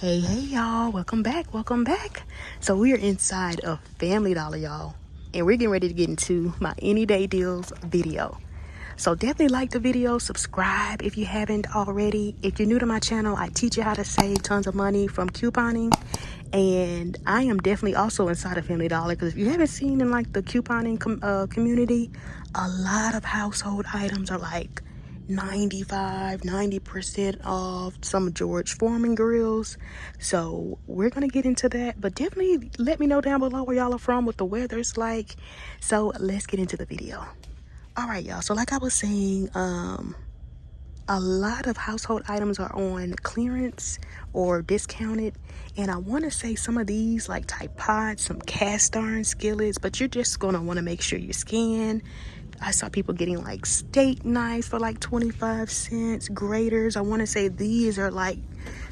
Hey y'all, welcome back. So we're inside of Family Dollar, y'all, and we're getting ready to get into my any day deals video. So definitely like the video, subscribe if you haven't already. If you're new to my channel, I teach you how to save tons of money from couponing, and I am definitely also inside of Family Dollar, because if you haven't seen in like the couponing community, a lot of household items are like 90% off, some George Foreman grills. So we're gonna get into that, but definitely let me know down below where y'all are from, what the weather's like. So let's get into the video. All right, y'all, so like I was saying, a lot of household items are on clearance or discounted, and I want to say some of these like Tide pots, some cast iron skillets, but you're just going to want to make sure you scan. I saw people getting like steak knives for like 25 cents, graters. I want to say these are like,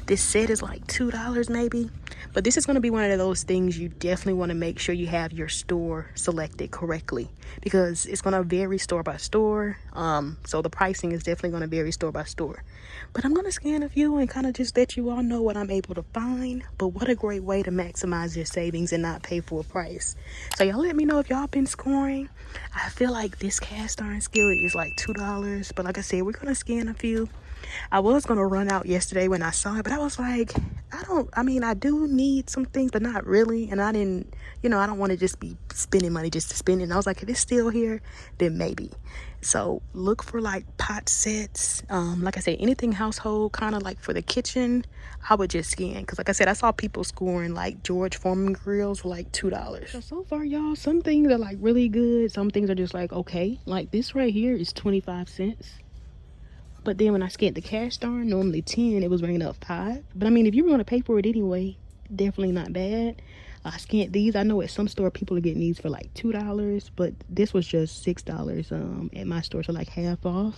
this set is like $2 maybe. But this is going to be one of those things you definitely want to make sure you have your store selected correctly, because it's going to vary store by store. So the pricing is definitely going to vary store by store. But I'm going to scan a few and kind of just let you all know what I'm able to find. But what a great way to maximize your savings and not pay full price. So y'all let me know if y'all been scoring. I feel like this cast iron skillet is like $2. But like I said, we're going to scan a few. I was going to run out yesterday when I saw it, but I was like, I do need some things, but not really. And I didn't, I don't want to just be spending money just to spend it. And I was like, if it's still here, then maybe. So look for like pot sets. Like I said, anything household, kind of like for the kitchen, I would just scan. Because like I said, I saw people scoring like George Foreman grills for like $2. So far, y'all, some things are like really good. Some things are just like, okay. Like this right here is 25 cents. But then when I scanned the cast iron, normally 10, it was ringing up 5. But I mean, if you were going to pay for it anyway, definitely not bad. I scanned these. I know at some store people are getting these for like $2, but this was just $6 at my store, so like half off.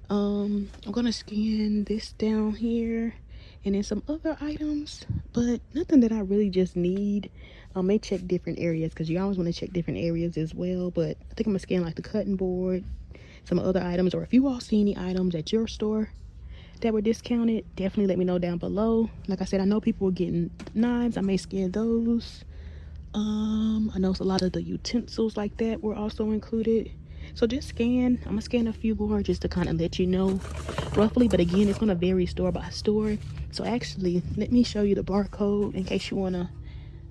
I'm going to scan this down here and then some other items, but nothing that I really just need. I may check different areas, because you always want to check different areas as well. But I think I'm going to scan like the cutting board, some other items, or if you all see any items at your store that were discounted, definitely let me know down below. Like I said, I know people were getting knives. I may scan those. I know a lot of the utensils like that were also included. So just scan. I'm gonna scan a few more just to kind of let you know roughly, but again, it's gonna vary store by store. So actually, let me show you the barcode in case you want to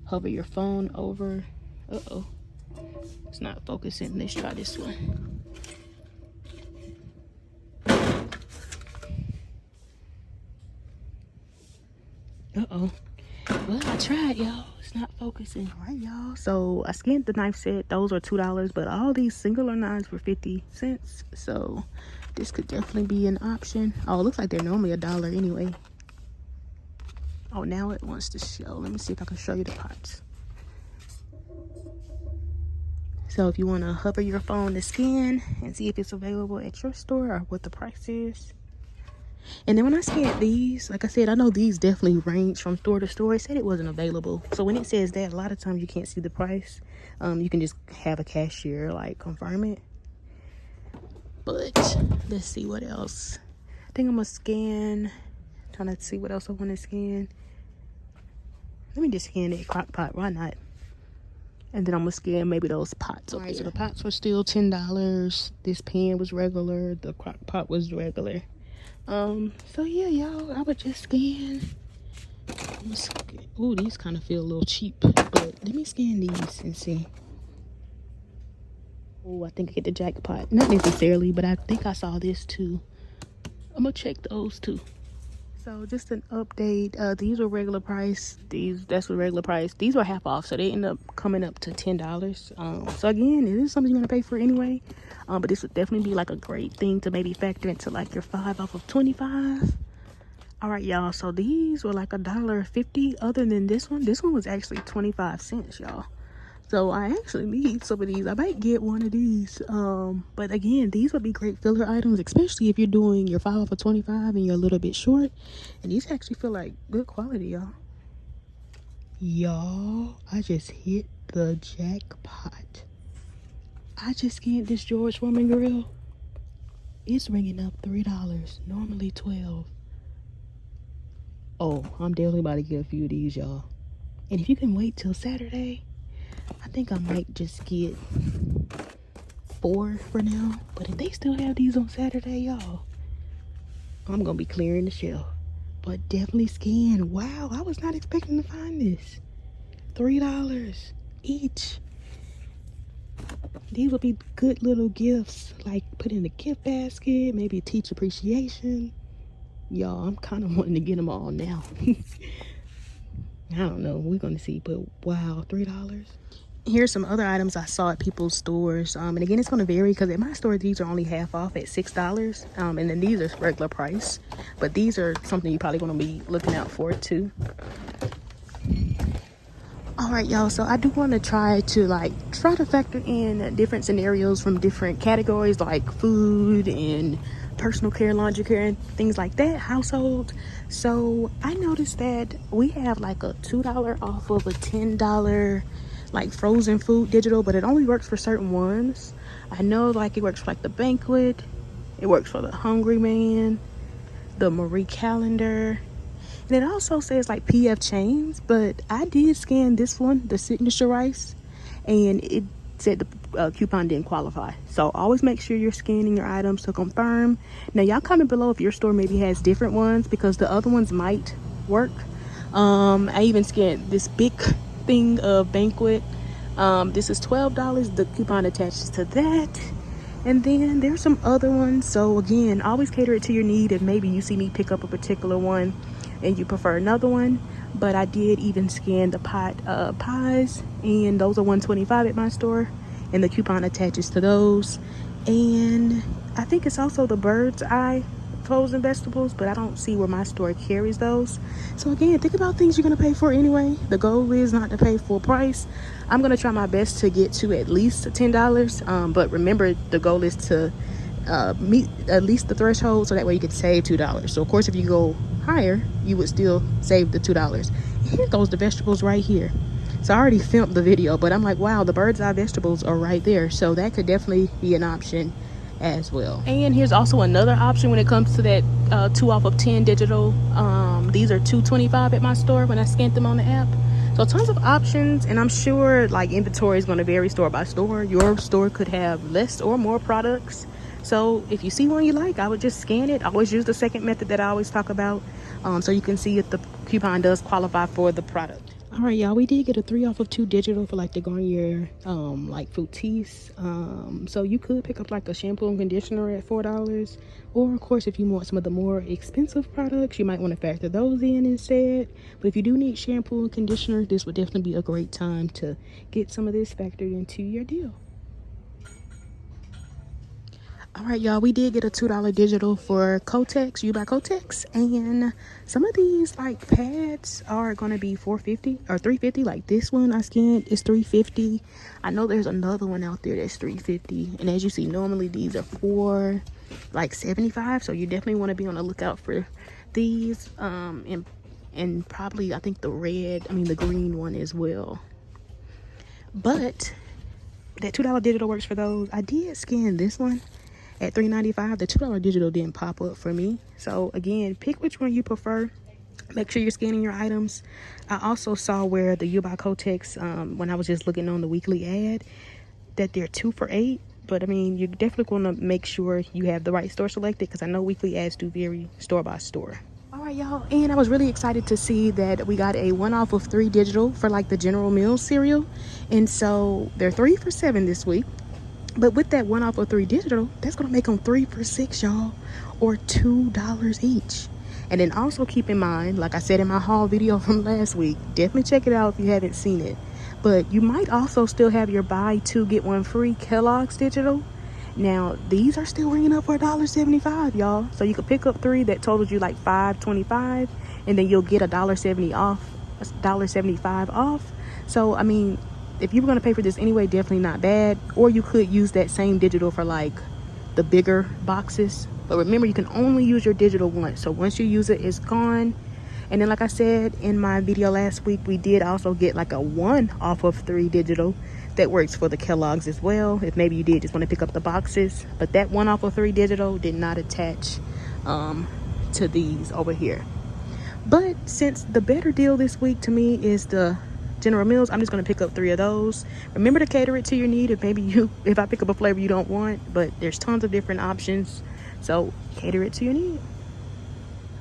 hover your phone over. It's not focusing. Let's try this one. Well, I tried, y'all. It's not focusing. All right, y'all. So I scanned the knife set. Those are $2, but all these singular knives were 50 cents. So this could definitely be an option. Oh, it looks like they're normally $1 anyway. Oh, now it wants to show. Let me see if I can show you the pots. So if you want to hover your phone to scan and see if it's available at your store or what the price is. And then when I scanned these, like I said, I know these definitely range from store to store. It said it wasn't available. So when it says that, a lot of times you can't see the price. You can just have a cashier like confirm it. But let's see what else. I think I'm gonna scan. Trying to see what else I want to scan. Let me just scan that crock pot. Why not? And then I'm gonna scan maybe those pots. Alright, so the pots were still $10. This pan was regular. The crock pot was regular. So yeah, y'all, I would just scan. Ooh, these kind of feel a little cheap, but let me scan these and see. Oh, I think I get the jackpot. Not necessarily, but I think I saw this too. I'm gonna check those too. So just an update. These were regular price. That's the regular price. These were half off, so they end up coming up to $10. So again, it is something you're gonna pay for anyway. But this would definitely be like a great thing to maybe factor into like your 5 off of 25. All right, y'all. So these were like $1.50. Other than this one was actually 25 cents, y'all. So I actually need some of these. I might get one of these. But again, these would be great filler items, especially if you're doing your 5 off of 25 and you're a little bit short. And these actually feel like good quality, y'all. Y'all, I just hit the jackpot. I just scanned this George Foreman grill. It's ringing up $3, normally $12. Oh, I'm definitely about to get a few of these, y'all. And if you can wait till Saturday, I think I might just get 4 for now. But if they still have these on Saturday, y'all, I'm gonna be clearing the shelf. But definitely scan. Wow, I was not expecting to find this. $3 each. These would be good little gifts, like put in a gift basket, maybe teach appreciation. Y'all, I'm kind of wanting to get them all now. I don't know, we're gonna see, but wow, $3. Here's some other items I saw at people's stores, and again, it's gonna vary because at my store these are only half off at $6, and then these are regular price, but these are something you're probably gonna be looking out for too. All right, y'all, so I do want to try to factor in different scenarios from different categories like food and personal care, laundry care, and things like that, household. So I noticed that we have like a $2 off of a $10 like frozen food digital, but it only works for certain ones. I know like it works for like the Banquet, it works for the Hungry Man, the Marie Calendar. And it also says like PF chains, but I did scan this one, the signature rice, and it said the coupon didn't qualify. So always make sure you're scanning your items to confirm. Now y'all comment below if your store maybe has different ones, because the other ones might work. I even scanned this big thing of Banquet. This is $12. The coupon attaches to that. And then there's some other ones. So again, always cater it to your need. If maybe you see me pick up a particular one and you prefer another one, but I did even scan the pot pies, and those are $125 at my store, and the coupon attaches to those. And I think it's also the bird's eye frozen vegetables, but I don't see where my store carries those. So again, think about things you're gonna pay for anyway. The goal is not to pay full price. I'm gonna try my best to get to at least $10, but remember the goal is to meet at least the threshold, so that way you could save $2. So of course if you go higher, you would still save the $2. Here goes the vegetables right here. So I already filmed the video, but I'm like, wow, the bird's eye vegetables are right there, so that could definitely be an option as well. And here's also another option when it comes to that 2 off of 10 digital. These are $2.25 at my store when I scanned them on the app. So tons of options, and I'm sure like inventory is going to vary store by store. Your store could have less or more products. So if you see one you like, I would just scan it. Always use the second method that I always talk about, so you can see if the coupon does qualify for the product. All right, y'all, we did get a 3 off of 2 digital for like the Garnier like Fructis. So you could pick up like a shampoo and conditioner at $4, or of course if you want some of the more expensive products, you might want to factor those in instead. But if you do need shampoo and conditioner, this would definitely be a great time to get some of this factored into your deal. All right, y'all, we did get a $2 digital for Kotex, You by Kotex, and some of these like pads are gonna be $4.50 or $3.50. Like this one I scanned is $3.50. I know there's another one out there that's $3.50, and as you see, normally these are $4.75. So you definitely want to be on the lookout for these, and probably I think the green one as well. But that $2 digital works for those. I did scan this one at $3.95. The $2 digital didn't pop up for me. So again, pick which one you prefer. Make sure you're scanning your items. I also saw where the You by Kotex, when I was just looking on the weekly ad, that they're 2 for $8. But I mean, you're definitely going to make sure you have the right store selected, because I know weekly ads do vary store by store. All right, y'all, and I was really excited to see that we got a 1 off of 3 digital for like the General Mills cereal, and so they're 3 for $7 this week. But with that 1 off of 3 digital, that's gonna make them 3 for $6, y'all, or $2 each. And then also keep in mind, like I said in my haul video from last week, definitely check it out if you haven't seen it, but you might also still have your buy 2 get 1 free Kellogg's digital. Now these are still ringing up for $1.75, y'all. So you could pick up 3 that totals you like $5.25, and then you'll get $1.75 off. So I mean, if you were going to pay for this anyway, definitely not bad. Or you could use that same digital for like the bigger boxes, but remember you can only use your digital once, so once you use it, it's gone. And then like I said in my video last week, we did also get like a 1 off of 3 digital that works for the Kellogg's as well, if maybe you did just want to pick up the boxes. But that 1 off of 3 digital did not attach to these over here. But since the better deal this week to me is the General Mills, I'm just going to pick up 3 of those. Remember to cater it to your need. If I pick up a flavor you don't want, but there's tons of different options, so cater it to your need.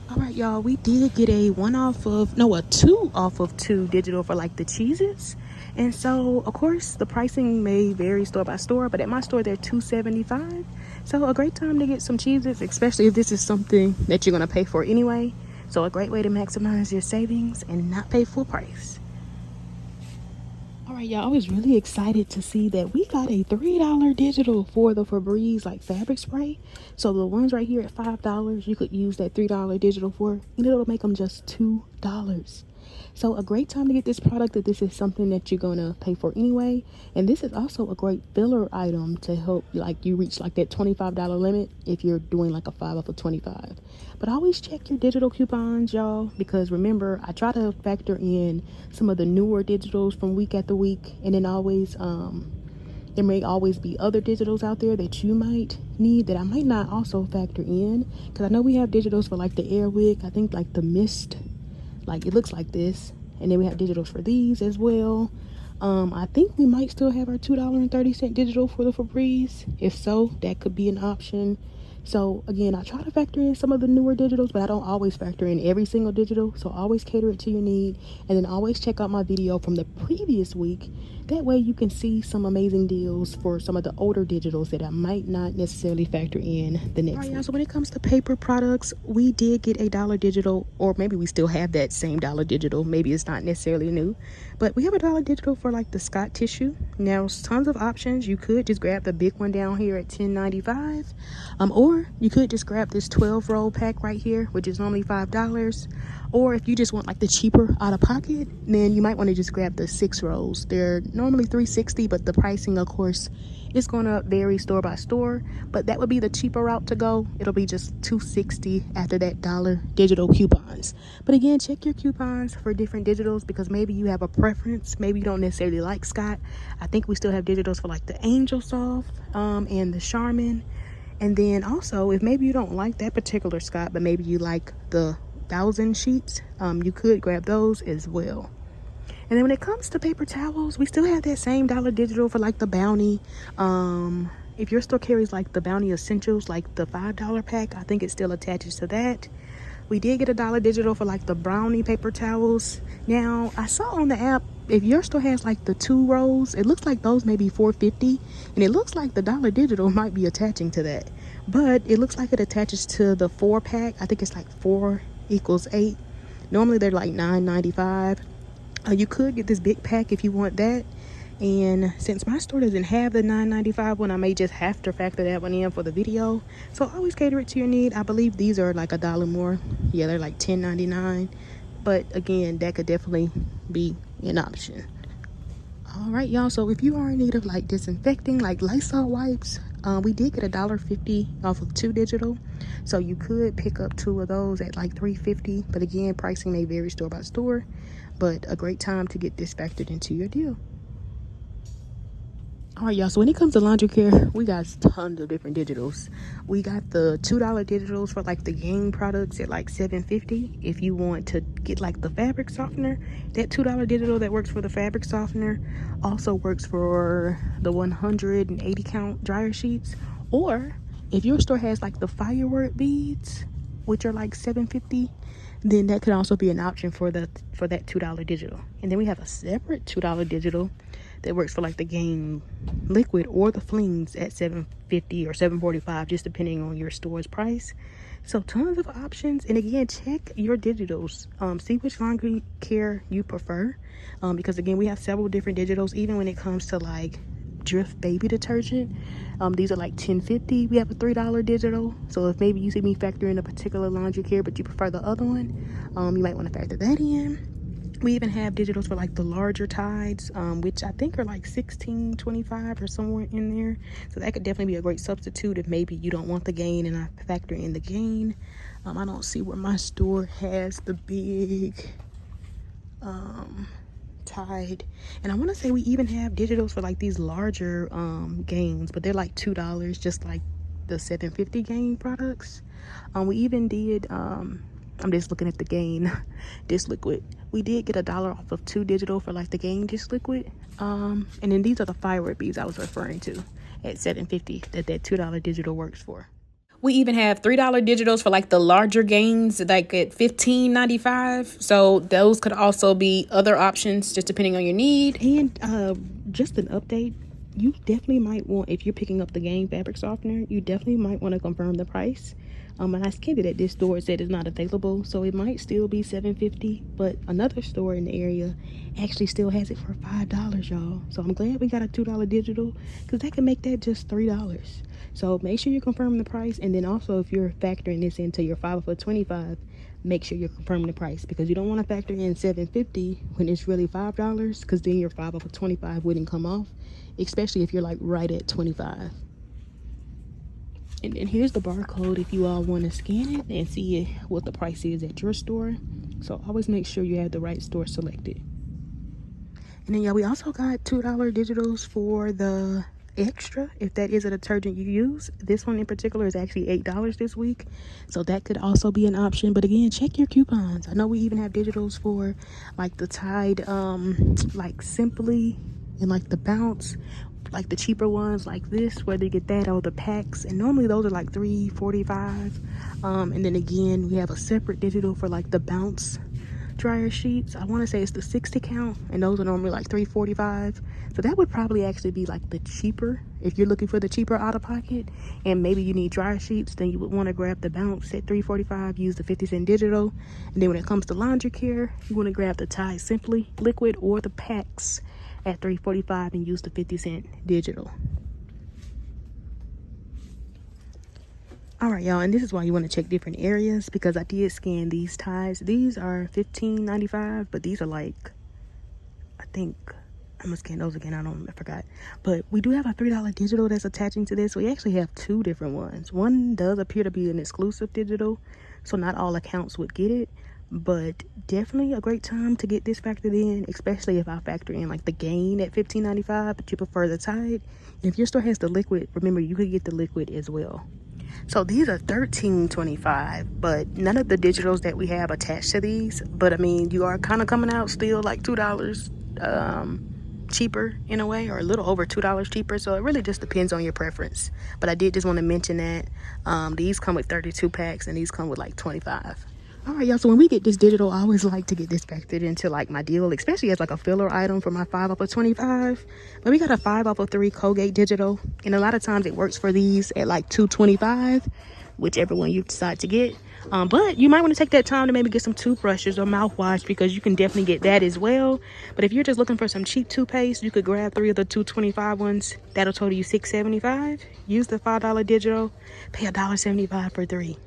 All right, y'all, we did get a 2 off of 2 digital for like the cheeses. And so, of course, the pricing may vary store by store, but at my store, they're $2.75. So a great time to get some cheeses, especially if this is something that you're going to pay for anyway. So a great way to maximize your savings and not pay full price. All right, y'all, I was really excited to see that we got a $3 digital for the Febreze like fabric spray. So the ones right here at $5, you could use that $3 digital for, and it'll make them just $2. So a great time to get this product if this is something that you're gonna pay for anyway. And this is also a great filler item to help like you reach like that $25 limit if you're doing like a 5 off of 25. But always check your digital coupons, y'all, because remember, I try to factor in some of the newer digitals from week after week, and then always there may always be other digitals out there that you might need that I might not also factor in, because I know we have digitals for like the Airwick, I think like the Mist, like it looks like this, and then we have digitals for these as well. I think we might still have our $2.30 digital for the Febreze. If so, that could be an option. So again, I try to factor in some of the newer digitals, but I don't always factor in every single digital. So always cater it to your need, and then always check out my video from the previous week. That way you can see some amazing deals for some of the older digitals that I might not necessarily factor in the next week. Y'all, so when it comes to paper products, we did get a $1 digital, or maybe we still have that same $1 digital. Maybe it's not necessarily new, but we have a $1 digital for like the Scott tissue. Now, there's tons of options. You could just grab the big one down here at $10.95, or you could just grab this 12 roll pack right here, which is normally $5. Or if you just want like the cheaper out of pocket, then you might want to just grab the 6 rolls. They're normally $3.60, but the pricing, of course, is going to vary store by store. But that would be the cheaper route to go. It'll be just $2.60 after that $1 digital coupons. But again, check your coupons for different digitals, because maybe you have a preference. Maybe you don't necessarily like Scott. I think we still have digitals for like the Angel Soft and the Charmin. And then also, if maybe you don't like that particular Scott, but maybe you like the 1,000 sheets, you could grab those as well. And then when it comes to paper towels, we still have that same $1 digital for like the Bounty. If your store carries like the Bounty Essentials, like the $5 pack, I think it still attaches to that. We did get a $1 digital for like the Brownie paper towels. Now, I saw on the app, if your store has like the 2 rolls, it looks like those may be $4.50, and it looks like the $1 digital might be attaching to that. But it looks like it attaches to the 4 pack. I think it's like 4 equals 8. Normally they're like $9.95. You could get this big pack if you want that. And since my store doesn't have the $9.95 one, I may just have to factor that one in for the video. So always cater it to your need. I believe these are like $1 more. Yeah, they're like $10.99. But again, that could definitely be an option. All right, y'all, so if you are in need of like disinfecting, like Lysol wipes, we did get $1.50 off of 2 digital, so you could pick up 2 of those at like $3.50. But again, pricing may vary store by store, but a great time to get this factored into your deal. All right, y'all, so when it comes to laundry care, we got tons of different digitals. We got the $2 digitals for like the Gain products at like $7.50. If you want to get like the fabric softener, that $2 digital that works for the fabric softener also works for the 180 count dryer sheets. Or if your store has like the firework beads, which are like $7.50, then that could also be an option for that $2 digital. And then we have a separate $2 digital that works for like the Gain liquid or the flings at $7.50 or $7.45, just depending on your store's price. So tons of options. And again, check your digitals. See which laundry care you prefer, because again, we have several different digitals. Even when it comes to like Drif baby detergent, these are like $10.50. We have a $3 digital. So if maybe you see me factor in a particular laundry care but you prefer the other one, you might want to factor that in. We even have digitals for like the larger Tides, which I think are like $16.25 or somewhere in there. So that could definitely be a great substitute if maybe you don't want the Gain and I factor in the Gain. I don't see where my store has the big Tide. And I want to say we even have digitals for like these larger Gains, but they're like $2, just like the $7.50 Gain products. We even did I'm just looking at the gain disc liquid. We did get $1 off of 2 digital for like the gain disc liquid. And then these are the firework beads I was referring to at $7.50 that $2 digital works for. We even have $3 digitals for like the larger gains, like at $15.95. So those could also be other options, just depending on your need. And just an update, you definitely might want, if you're picking up the gain fabric softener, you definitely might want to confirm the price. And I scanned it at this store, it said it's not available, so it might still be $7.50, but another store in the area actually still has it for $5, y'all. So I'm glad we got a $2 digital, because that can make that just $3. So make sure you're confirming the price, and then also if you're factoring this into your 5 for 25, make sure you're confirming the price, because you don't want to factor in $7.50 when it's really $5, because then your 5 for 25 wouldn't come off, especially if you're like right at 25. And then here's the barcode if you all want to scan it and see what the price is at your store. So always make sure you have the right store selected. And then yeah, we also got $2 digitals for the extra, if that is a detergent you use. This one in particular is actually $8 this week, so that could also be an option. But again, check your coupons. I know we even have digitals for like the Tide like Simply and like the Bounce, like the cheaper ones like this, whether you get that or the packs, and normally those are like $3.45. And then again, we have a separate digital for like the Bounce dryer sheets. I want to say it's the 60 count, and those are normally like $3.45. So that would probably actually be like the cheaper, if you're looking for the cheaper out of pocket and maybe you need dryer sheets, then you would want to grab the Bounce at $3.45, use the 50-cent digital. And then when it comes to laundry care, you want to grab the Tide Simply liquid or the packs at $3.45 and use the 50-cent digital. All right, y'all, and this is why you want to check different areas, because I did scan these ties. These are $15.95, but these are like, I think, I'm gonna scan those again, I forgot. But we do have a $3 digital that's attaching to this. We actually have 2 different ones. One does appear to be an exclusive digital, so not all accounts would get it, but definitely a great time to get this factored in, especially if I factor in like the gain at $15.95, but you prefer the Tide. If your store has the liquid, remember you could get the liquid as well. So these are $13.25, but none of the digitals that we have attached to these. But I mean, you are kind of coming out still like $2 cheaper in a way, or a little over $2 cheaper. So it really just depends on your preference. But I did just want to mention that these come with 32 packs and these come with like 25. All right, y'all, so when we get this digital, I always like to get this factored into like my deal, especially as like a filler item for my 5 for 25. But we got a 5 for 3 Colgate digital, and a lot of times it works for these at like $2.25, whichever one you decide to get. But you might want to take that time to maybe get some toothbrushes or mouthwash, because you can definitely get that as well. But if you're just looking for some cheap toothpaste, you could grab 3 of the $2.25 ones. That'll total you $6.75. Use the $5 digital, pay $1.75 for 3.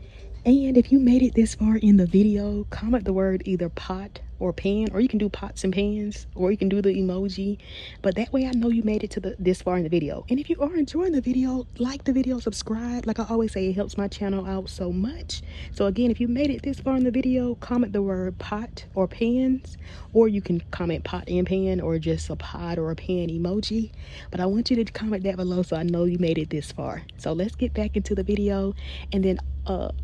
And if you made it this far in the video, comment the word either pot or pan, or you can do pots and pans, or you can do the emoji, but that way I know you made it to this far in the video. And if you are enjoying the video, like the video, subscribe. Like I always say, it helps my channel out so much. So again, if you made it this far in the video, comment the word pot or pans, or you can comment pot and pan, or just a pot or a pan emoji. But I want you to comment that below so I know you made it this far. So let's get back into the video. And then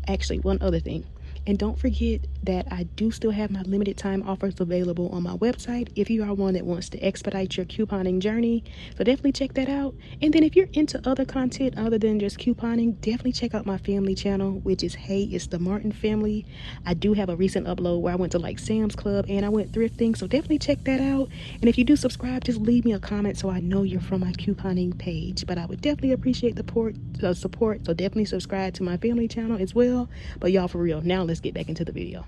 actually one other thing, and don't forget that I do still have my limited time offers available on my website if you are one that wants to expedite your couponing journey. So definitely check that out. And then if you're into other content other than just couponing, definitely check out my family channel, which is Hey It's the Martin Family. I do have a recent upload where I went to like Sam's Club and I went thrifting, so definitely check that out. And if you do subscribe, just leave me a comment so I know you're from my couponing page. But I would definitely appreciate the support, so definitely subscribe to my family channel as well. But y'all, for real, now let's get back into the video.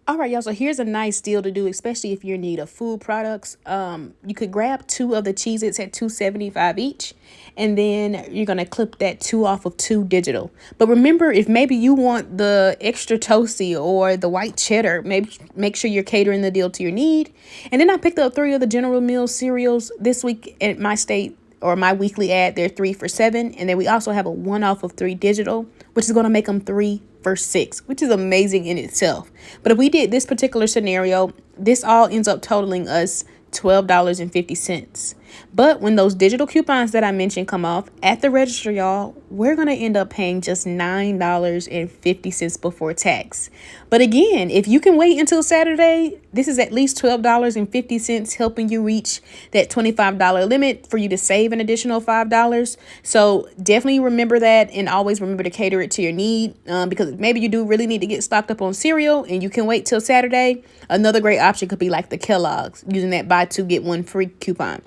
All right, y'all, so here's a nice deal to do, especially if you're in need of food products. You could grab 2 of the Cheez-Its at $2.75 each, and then you're going to clip that 2 off of 2 digital. But remember, if maybe you want the extra toasty or the white cheddar, maybe make sure you're catering the deal to your need. And then I picked up 3 of the General Mills cereals this week at my state, or my weekly ad. They're 3 for $7. And then we also have a 1 off of 3 digital, which is going to make them 3 for $6, which is amazing in itself. But if we did this particular scenario, this all ends up totaling us $12.50. But when those digital coupons that I mentioned come off at the register, y'all, we're going to end up paying just $9.50 before tax. But again, if you can wait until Saturday, this is at least $12.50 helping you reach that $25 limit for you to save an additional $5. So definitely remember that, and always remember to cater it to your need, because maybe you do really need to get stocked up on cereal and you can wait till Saturday. Another great option could be like the Kellogg's, using that buy two get one free coupon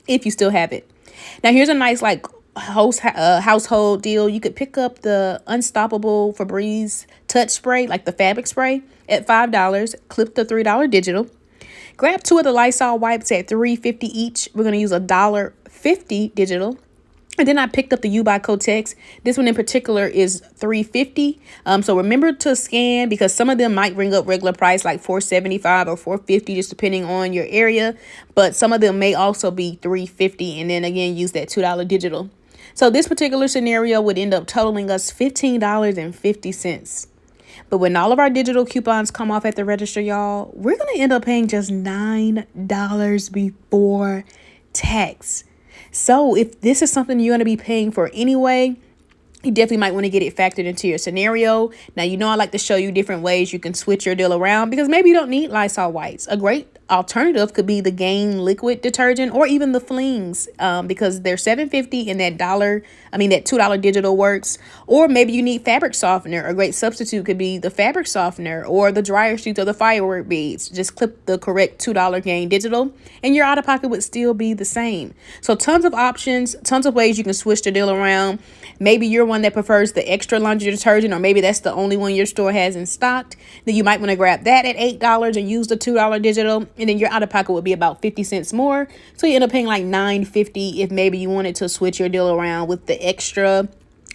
if you still have it. Now here's a nice like household deal. You could pick up the Unstoppable Febreze touch spray, like the fabric spray, at $5. Clip the $3 digital. Grab 2 of the Lysol wipes at $3.50 each. We're going to use $1.50 digital. And then I picked up the U by Kotex. This one in particular is $3.50. So remember to scan, because some of them might bring up regular price like $4.75 or $4.50, just depending on your area. But some of them may also be $3.50. And then again, use that $2 digital. So this particular scenario would end up totaling us $15.50. But when all of our digital coupons come off at the register, y'all, we're going to end up paying just $9 before tax. So if this is something you're going to be paying for anyway, you definitely might want to get it factored into your scenario. Now, you know, I like to show you different ways you can switch your deal around, because maybe you don't need Lysol wipes. A great alternative could be the Gain liquid detergent, or even the Flings, because they're $7.50 and that $2 digital works. Or maybe you need fabric softener. A great substitute could be the fabric softener or the dryer sheets or the firework beads. Just clip the correct $2 Gain digital and your out of pocket would still be the same. So tons of options, tons of ways you can switch the deal around. Maybe you're one that prefers the extra laundry detergent, or maybe that's the only one your store has in stock. Then you might want to grab that at $8 and use the $2 digital. And then your out of pocket would be about 50 cents more. So you end up paying like $9.50 if maybe you wanted to switch your deal around with the extra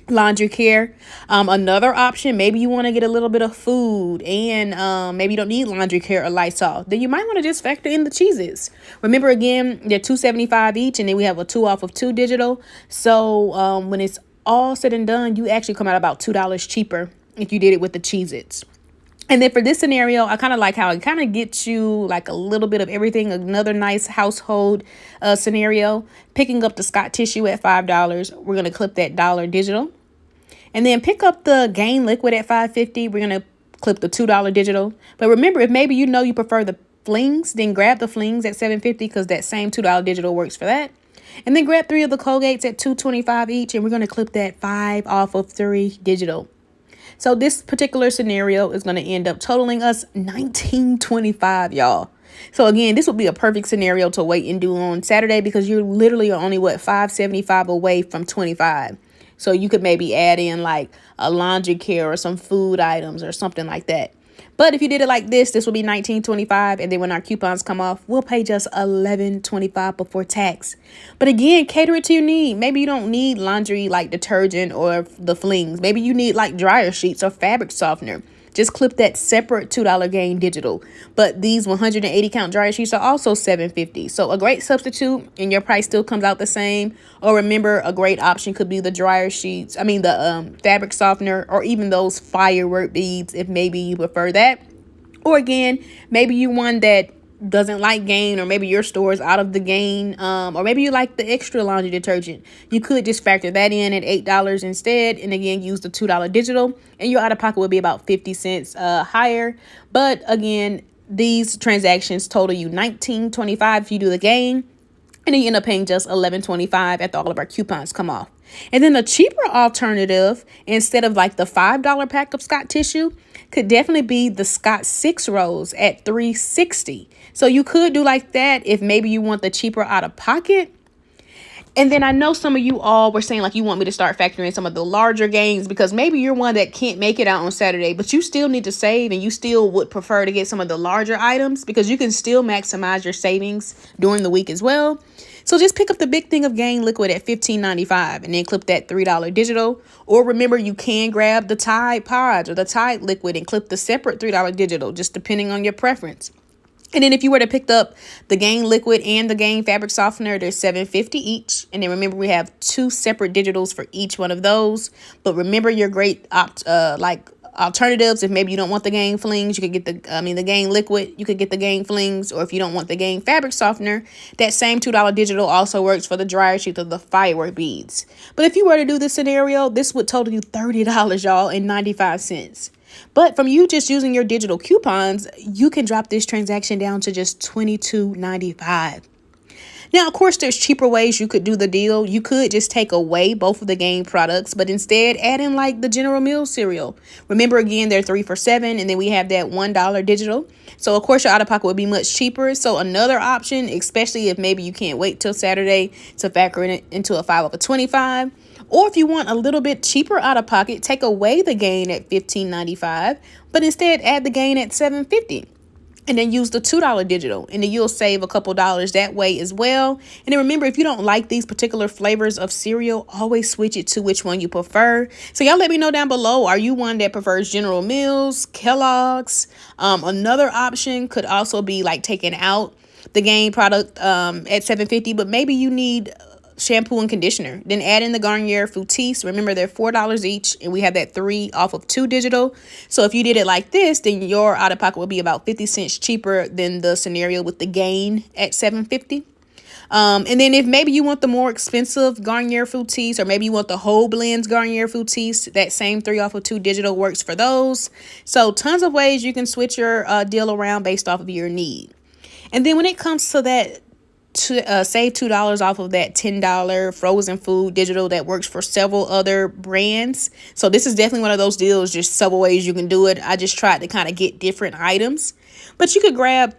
laundry care. Another option, maybe you want to get a little bit of food and maybe you don't need laundry care or Lysol. Then you might want to just factor in the cheeses. Remember, again, they're $2.75 each, and then we have a 2 off of 2 digital. So when it's all said and done, you actually come out about $2 cheaper if you did it with the Cheez-Its. And then for this scenario, I kind of like how it kind of gets you like a little bit of everything. Another nice household scenario. Picking up the Scott tissue at $5. We're going to clip that $1 digital. And then pick up the Gain liquid at $5.50. We're going to clip the $2 digital. But remember, if maybe you know you prefer the Flings, then grab the Flings at $7.50, because that same $2 digital works for that. And then grab 3 of the Colgates at $2.25 each, and we're going to clip that 5 off of 3 digital. So this particular scenario is going to end up totaling us $19.25, y'all. So again, this would be a perfect scenario to wait and do on Saturday, because you're literally only $5.75 away from $25. So you could maybe add in like a laundry care or some food items or something like that. But if you did it like this would be $19.25, and then when our coupons come off, we'll pay just $11.25 before tax. But again, cater it to your need. Maybe you don't need laundry like detergent or the Flings. Maybe you need like dryer sheets or fabric softener. Just clip that separate $2 Gain digital. But these 180 count dryer sheets are also $7.50. So a great substitute, and your price still comes out the same. Or remember, a great option could be the dryer sheets. The fabric softener, or even those firework beads if maybe you prefer that. Or again, maybe you one that doesn't like Gain, or maybe your store is out of the Gain, or maybe you like the extra laundry detergent. You could just factor that in at $8 instead, and again use the $2 digital, and your out of pocket would be about 50 cents higher. But again, these transactions total you $19.25 if you do the Gain, and then you end up paying just $11.25 after all of our coupons come off. And then a cheaper alternative, instead of like the $5 pack of Scott tissue, could definitely be the Scott 6 rolls at $3.60. So you could do like that if maybe you want the cheaper out of pocket. And then I know some of you all were saying like you want me to start factoring some of the larger gains, because maybe you're one that can't make it out on Saturday, but you still need to save, and you still would prefer to get some of the larger items, because you can still maximize your savings during the week as well. So just pick up the big thing of Gain liquid at $15.95 and then clip that $3 digital. Or remember, you can grab the Tide Pods or the Tide liquid and clip the separate $3 digital, just depending on your preference. And then if you were to pick up the Gain liquid and the Gain fabric softener, they're $7.50 each. And then remember, we have 2 separate digitals for each one of those. But remember, your great alternatives. If maybe you don't want the Gain Flings, you could get the Gain Liquid. You could get the Gain Flings. Or if you don't want the Gain Fabric Softener, that same $2 digital also works for the dryer sheet of the firework beads. But if you were to do this scenario, this would total you $30, y'all, and 95 cents. But from you just using your digital coupons, you can drop this transaction down to just $22.95. Now, of course, there's cheaper ways you could do the deal. You could just take away both of the Gain products, but instead add in like the General Mills cereal. Remember, again, they're 3 for $7, and then we have that $1 digital. So, of course, your out-of-pocket would be much cheaper. So another option, especially if maybe you can't wait till Saturday to factor in it into a 5 off of 25. Or if you want a little bit cheaper out-of-pocket, take away the Gain at $15.95, but instead add the Gain at $7.50. And then use the $2 digital, and then you'll save a couple dollars that way as well. And then remember, if you don't like these particular flavors of cereal, always switch it to which one you prefer. So y'all let me know down below. Are you one that prefers General Mills, Kellogg's? Another option could also be like taking out the Gain product at $7.50, but maybe you need shampoo and conditioner. Then add in the Garnier Fructis. Remember, they're $4 each, and we have that 3 off of 2 digital. So if you did it like this, then your out of pocket would be about 50 cents cheaper than the scenario with the Gain at $7.50. And then if maybe you want the more expensive Garnier Fructis, or maybe you want the whole blends Garnier Fructis, that same 3 off of 2 digital works for those. So tons of ways you can switch your deal around based off of your need. And then when it comes to that, to save $2 off of that $10 frozen food digital, that works for several other brands. So this is definitely one of those deals, just several ways you can do it. I just tried to kind of get different items, but you could grab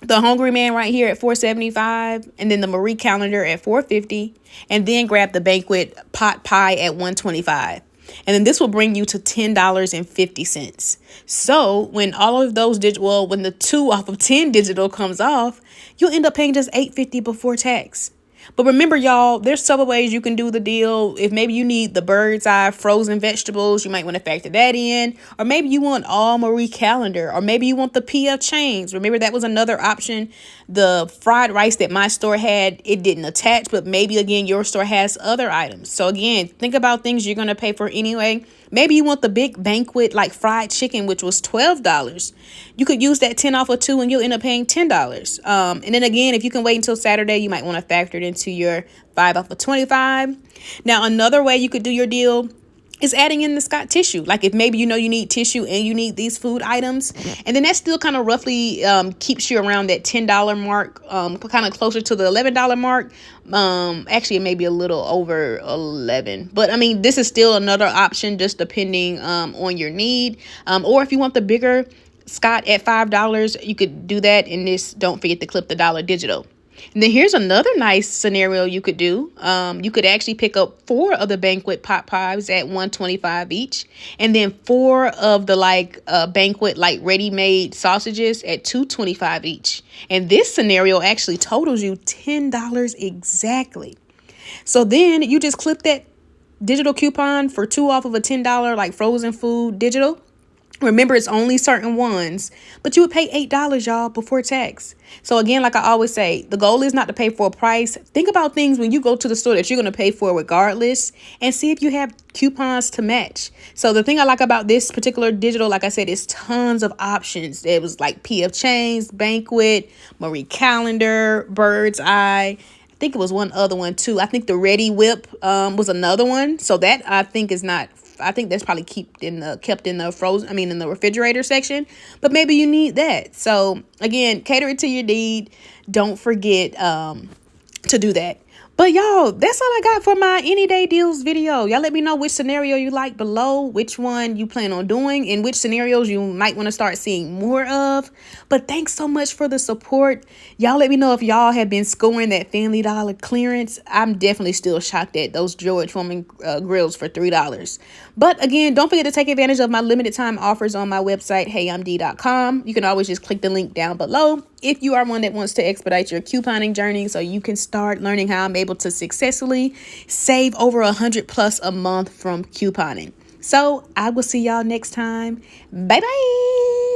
the Hungry Man right here at $4.75, and then the Marie Calendar at $4.50, and then grab the Banquet pot pie at $1.25. And then this will bring you to $10.50. So when all of those digital, when the 2 off of 10 digital comes off, you'll end up paying just $8.50 before tax. But remember, y'all, there's several ways you can do the deal. If maybe you need the Bird's Eye frozen vegetables, you might want to factor that in. Or maybe you want all Marie Calendar, or maybe you want the PF Chains. Remember, that was another option. The fried rice that my store had, it didn't attach, but maybe again your store has other items. So again, think about things you're going to pay for anyway. Maybe you want the big Banquet like fried chicken, which was $12. You could use that 10 off of 2 and you'll end up paying $10. And then again, if you can wait until Saturday, you might want to factor it into your 5 off of 25. Now, another way you could do your deal is adding in the Scott tissue. Like if maybe you know you need tissue and you need these food items, and then that still kind of roughly keeps you around that $10 mark, kind of closer to the $11 mark. Actually, it may be a little over 11, but I mean, this is still another option, just depending on your need. Or if you want the bigger Scott at $5, you could do that. And this, don't forget to clip the $1 digital. And then here's another nice scenario you could do. You could actually pick up 4 of the Banquet pot pies at $1.25 each, and then 4 of the Banquet ready-made sausages at $2.25 each. And this scenario actually totals you $10 exactly. So then you just clip that digital coupon for 2 off of a $10 frozen food digital. Remember, it's only certain ones, but you would pay $8, y'all, before tax. So again, like I always say, the goal is not to pay for a price. Think about things when you go to the store that you're going to pay for regardless, and see if you have coupons to match. So the thing I like about this particular digital, like I said, is tons of options. It was like PF Chains, Banquet, Marie Calendar, Bird's Eye. I think it was one other one too. I think the Ready Whip was another one. So that I think is not, I think that's probably kept in the frozen, in the refrigerator section, but maybe you need that. So again, cater it to your need. Don't forget to do that. But y'all, that's all I got for my any day deals video. Y'all let me know which scenario you like below, which one you plan on doing, and which scenarios you might want to start seeing more of. But thanks so much for the support. Y'all let me know if y'all have been scoring that Family Dollar clearance. I'm definitely still shocked at those George Foreman grills for $3. But again, don't forget to take advantage of my limited time offers on my website, heyimd.com. You can always just click the link down below if you are one that wants to expedite your couponing journey, so you can start learning how I'm able to successfully save over $100+ a month from couponing. So I will see y'all next time. Bye bye.